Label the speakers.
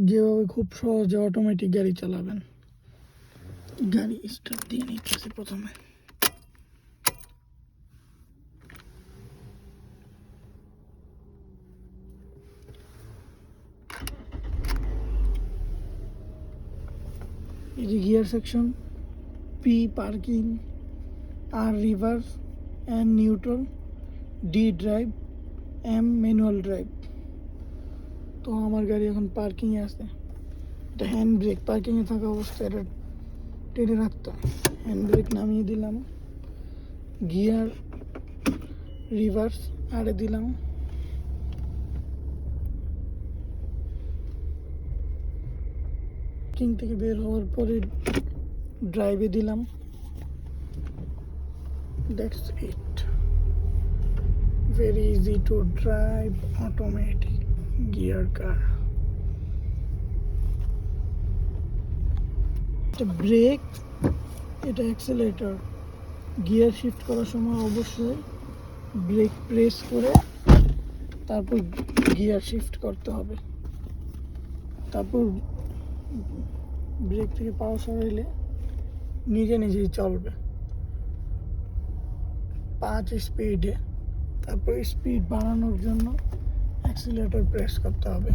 Speaker 1: যেভাবে খুব সহজে অটোমেটিক গাড়ি চালাবেন। গাড়ি স্টার্ট দিয়ে নিতেছি প্রথমে। এই যে gear section, P parking, R reverse, N neutral, D drive, M manual drive. তো আমার গাড়ি এখন পার্কিংয়ে আছে। এটা হ্যান্ড ব্রেক, পার্কিংয়ে থাকা অবস্থায় এটা টেনে রাখতে হয়। হ্যান্ড ব্রেক নামিয়ে দিলাম, গিয়ার রিভার্স আরে দিলাম, পার্কিং থেকে বের হওয়ার পরে ড্রাইভে দিলাম। That's it, very easy to drive automatic gear car. এটা ব্রেক, এটা অ্যাক্সেলেরেটর। গিয়ার শিফট করার সময় অবশ্যই ব্রেক প্রেস করে তারপর গিয়ার শিফট করতে হবে। তারপর ব্রেক থেকে পাওয়া সরাইলে নিজে নিজেই চলবে 5 স্পিডে। তারপর স্পিড বাড়ানোর জন্য অ্যাক্সিলারেটর প্রেস করতে হবে।